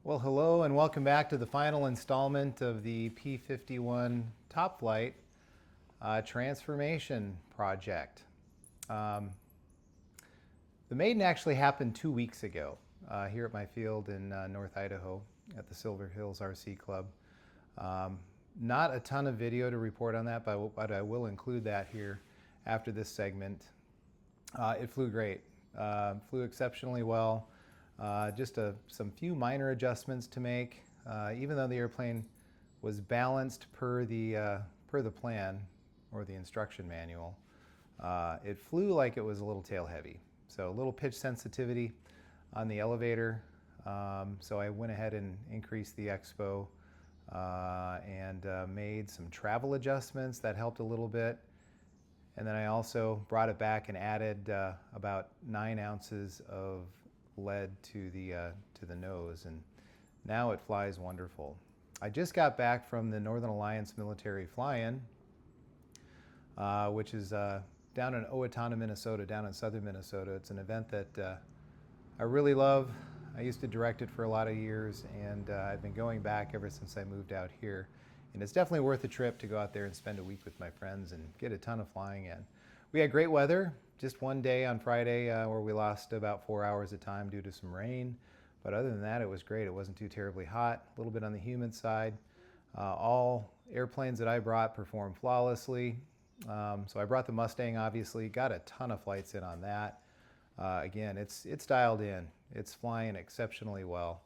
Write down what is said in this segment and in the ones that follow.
Well, hello and welcome back to the final installment of the P-51 Top Flight transformation project. The Maiden actually happened 2 weeks ago here at my field in North Idaho at the Silver Hills RC Club. Not a ton of video to report on that, but I will include that here after this segment. It flew great, flew exceptionally well. Just some few minor adjustments to make. Even though the airplane was balanced per the plan or the instruction manual, it flew like it was a little tail heavy. So a little pitch sensitivity on the elevator. So I went ahead and increased the expo and made some travel adjustments that helped a little bit. And then I also brought it back and added about 9 ounces of lead to the nose, and now it flies wonderful. I just got back from the Northern Alliance Military Fly-In, which is down in Owatonna, Minnesota, down in southern Minnesota. It's an event that I really love. I used to direct it for a lot of years, and I've been going back ever since I moved out here. And it's definitely worth a trip to go out there and spend a week with my friends and get a ton of flying in. We had great weather. Just one day on Friday where we lost about 4 hours of time due to some rain. But other than that, it was great. It wasn't too terribly hot, a little bit on the humid side. All airplanes that I brought performed flawlessly. So I brought the Mustang, obviously, got a ton of flights in on that. Again, it's dialed in. It's flying exceptionally well.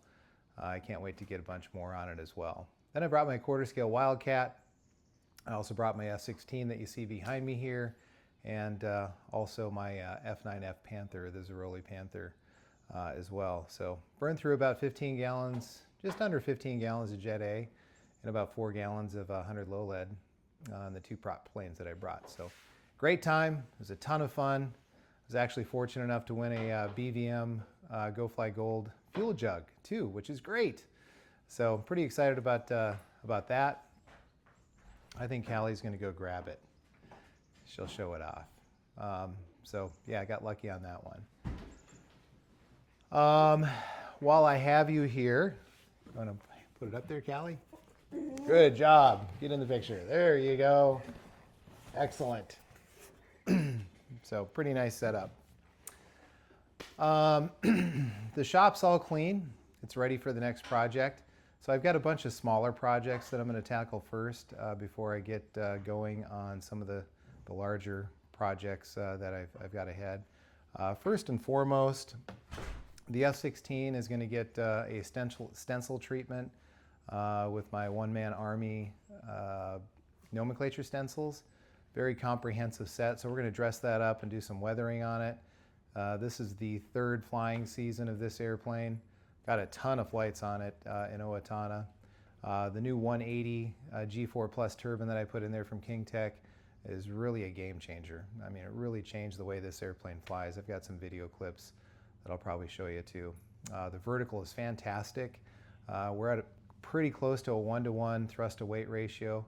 I can't wait to get a bunch more on it as well. Then I brought my quarter scale Wildcat. I also brought my F-16 that you see behind me here, and also my F9F Panther, the Zeroli Panther as well. So burned through about 15 gallons, just under 15 gallons of Jet A, and about 4 gallons of 100 low lead on the 2 prop planes that I brought. So great time. It was a ton of fun. I was actually fortunate enough to win a BVM Go Fly Gold fuel jug too, which is great. So pretty excited about that. I think Callie's going to go grab it. She'll show it off. So yeah, I got lucky on that one. While I have you here, you want to put it up there, Callie? Good job. Get in the picture. There you go. Excellent. So pretty nice setup. The shop's all clean. It's ready for the next project. So I've got a bunch of smaller projects that I'm going to tackle first before I get going on some of the larger projects that I've got ahead. First and foremost, the F-16 is going to get a stencil treatment with my one-man army nomenclature stencils. Very comprehensive set, so we're going to dress that up and do some weathering on it. This is the 3rd flying season of this airplane. Got a ton of flights on it in Owatonna. The new 180 G4 Plus turbine that I put in there from King Tech is really a game changer. I mean, it really changed the way this airplane flies. I've got some video clips that I'll probably show you too. The vertical is fantastic. We're at pretty close to a 1-to-1 thrust to weight ratio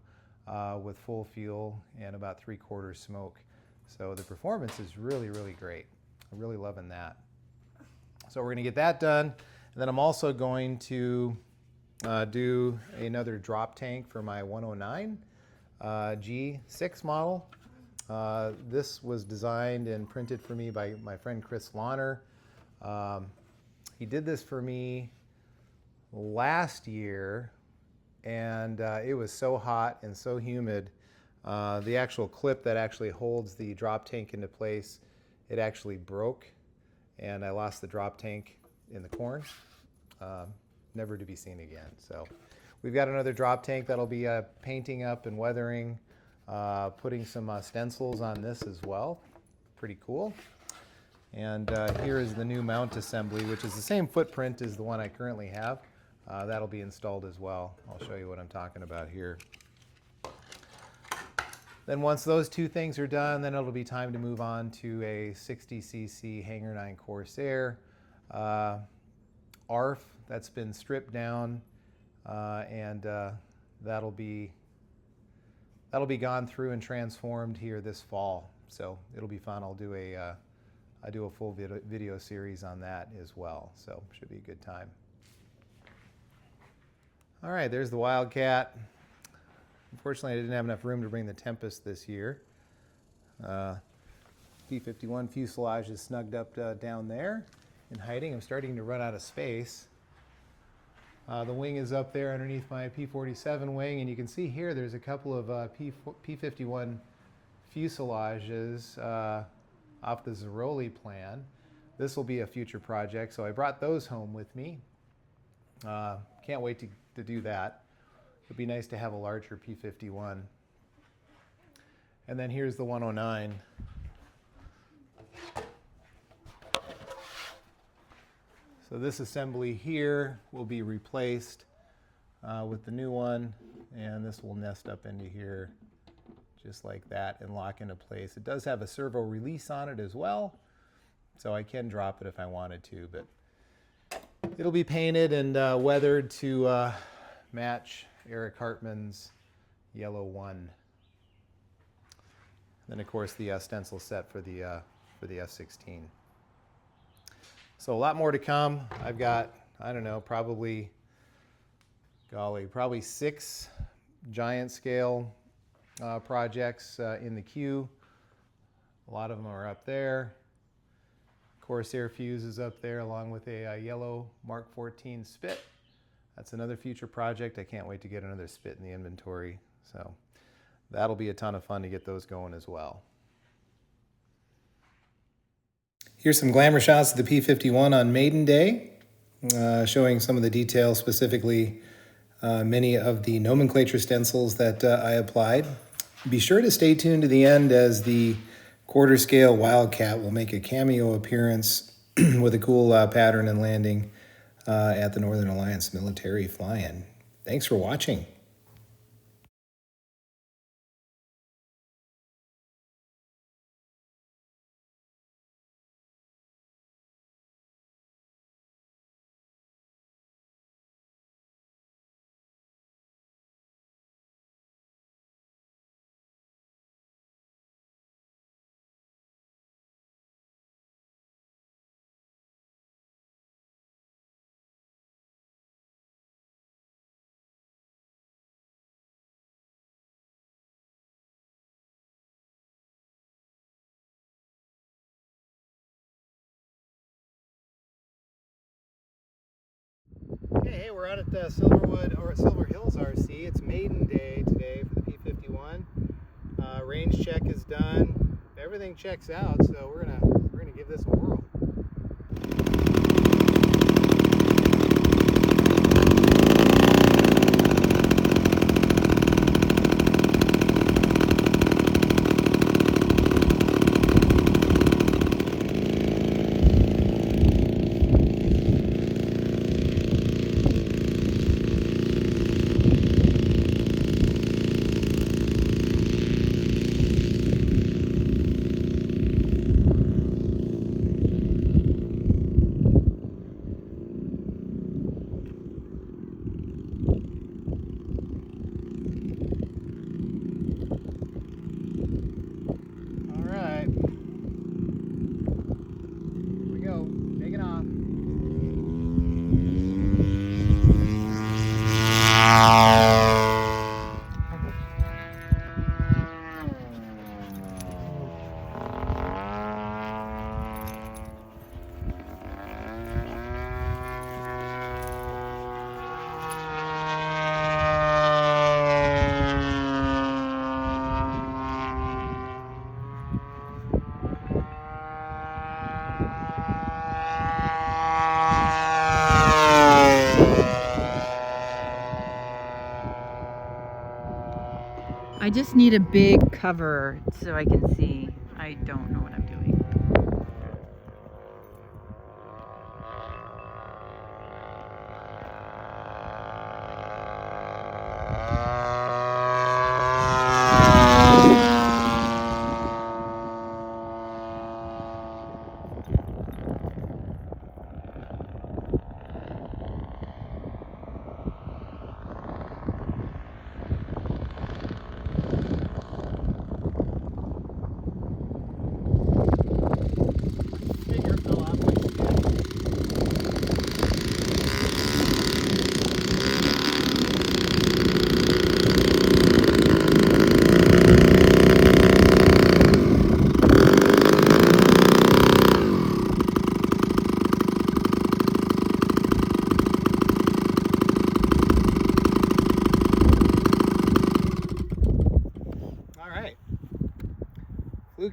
with full fuel and about 3/4 smoke. So the performance is really, really great. I'm really loving that. So we're going to get that done. And then I'm also going to do another drop tank for my 109 G6 model. This was designed and printed for me by my friend Chris Launer. He did this for me last year, and it was so hot and so humid. The actual clip that actually holds the drop tank into place, it actually broke, and I lost the drop tank in the corn. Never to be seen again. So we've got another drop tank that'll be painting up and weathering, putting some stencils on this as well. Pretty cool. And here is the new mount assembly, which is the same footprint as the one I currently have. That'll be installed as well. I'll show you what I'm talking about here. Then once those 2 things are done, then it'll be time to move on to a 60cc Hangar 9 Corsair ARF that's been stripped down, and that'll be gone through and transformed here this fall. So it'll be fun. I'll do a full video series on that as well. So should be a good time. All right, there's the Wildcat. Unfortunately, I didn't have enough room to bring the Tempest this year. P-51 fuselage is snugged up down there in hiding. I'm starting to run out of space. The wing is up there underneath my P-47 wing, and you can see here there's a couple of P-51 fuselages off the Zeroli plan. This will be a future project, so I brought those home with me. Can't wait to do that. It'd be nice to have a larger P-51. And then here's the 109. So this assembly here will be replaced with the new one, and this will nest up into here just like that and lock into place. It does have a servo release on it as well, so I can drop it if I wanted to, but it'll be painted and weathered to match Eric Hartman's yellow one. Then of course the stencil set for the F-16. So a lot more to come. I've got, I don't know, probably 6 giant scale projects in the queue. A lot of them are up there. Corsair fuse is up there along with a yellow Mark 14 Spit. That's another future project. I can't wait to get another Spit in the inventory. So that'll be a ton of fun to get those going as well. Here's some glamour shots of the P-51 on Maiden Day, showing some of the details, specifically many of the nomenclature stencils that I applied. Be sure to stay tuned to the end, as the quarter scale Wildcat will make a cameo appearance with a cool pattern and landing at the Northern Alliance military fly-in. Thanks for watching. Hey, we're out at Silverwood, or Silver Hills RC. It's Maiden Day today for the P-51. Range check is done. Everything checks out, so we're gonna give this a whirl. I just need a big cover so I can see. I don't know what I'm doing.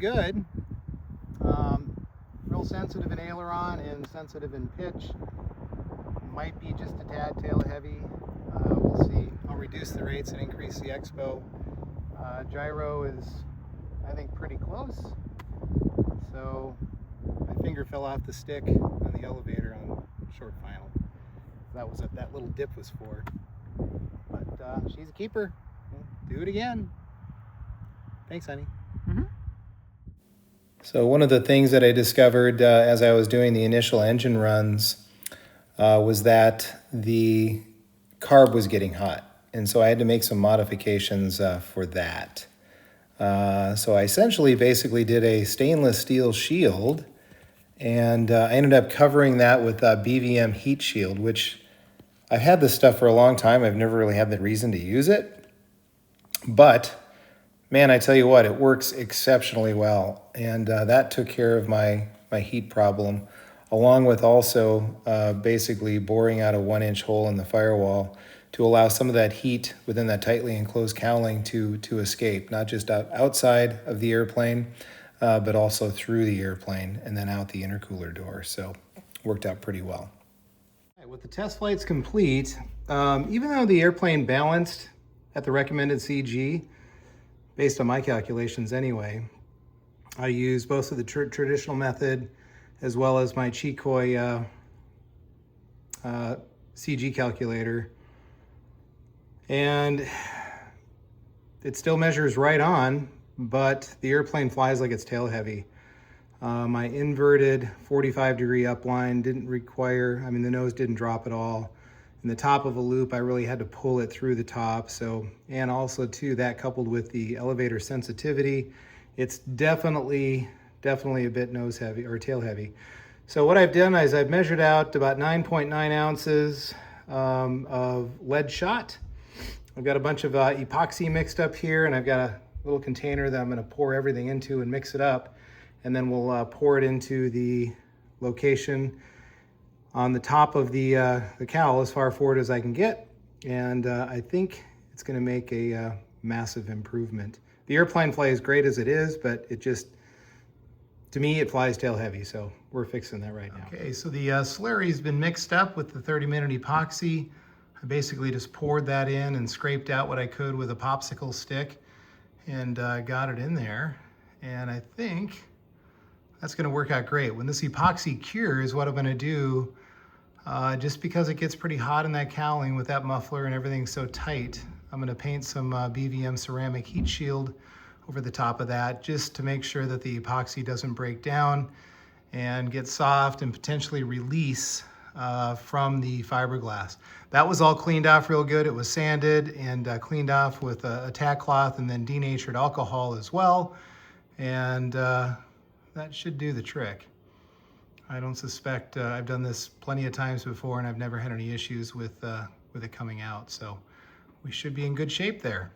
good. Real sensitive in aileron and sensitive in pitch. Might be just a tad tail heavy. We'll see. I'll reduce the rates and increase the expo. Gyro is, I think, pretty close. So my finger fell off the stick on the elevator on short final. That was what that little dip was for. But she's a keeper. Do it again. Thanks, honey. Mm-hmm. So one of the things that I discovered as I was doing the initial engine runs was that the carb was getting hot. And so I had to make some modifications for that. So I essentially basically did a stainless steel shield, and I ended up covering that with a BVM heat shield, which I've had this stuff for a long time. I've never really had the reason to use it. But man, I tell you what, it works exceptionally well. And that took care of my heat problem, along with also basically boring out a 1-inch hole in the firewall to allow some of that heat within that tightly enclosed cowling to escape, not just outside of the airplane, but also through the airplane and then out the intercooler door. So worked out pretty well. With the test flights complete, even though the airplane balanced at the recommended CG, based on my calculations anyway, I used both of the traditional method as well as my Chikoi CG calculator. And it still measures right on, but the airplane flies like it's tail heavy. My inverted 45-degree upline didn't require, the nose didn't drop at all. In the top of a loop, I really had to pull it through the top. So, and also too, that coupled with the elevator sensitivity, it's definitely a bit nose heavy or tail heavy. So what I've done is I've measured out about 9.9 ounces of lead shot. I've got a bunch of epoxy mixed up here, and I've got a little container that I'm going to pour everything into and mix it up. And then we'll pour it into the location on the top of the cowl as far forward as I can get. And I think it's going to make a massive improvement. The airplane flies great as it is, but it just, to me, it flies tail heavy. So we're fixing that right now. Okay, so the slurry's been mixed up with the 30-minute epoxy. I basically just poured that in and scraped out what I could with a popsicle stick and got it in there. And I think that's going to work out great. When this epoxy cures, what I'm going to do, just because it gets pretty hot in that cowling with that muffler and everything so tight, I'm going to paint some BVM ceramic heat shield over the top of that, just to make sure that the epoxy doesn't break down and get soft and potentially release from the fiberglass. That was all cleaned off real good. It was sanded and cleaned off with a tack cloth and then denatured alcohol as well. And that should do the trick. I don't suspect, I've done this plenty of times before and I've never had any issues with it coming out. So we should be in good shape there.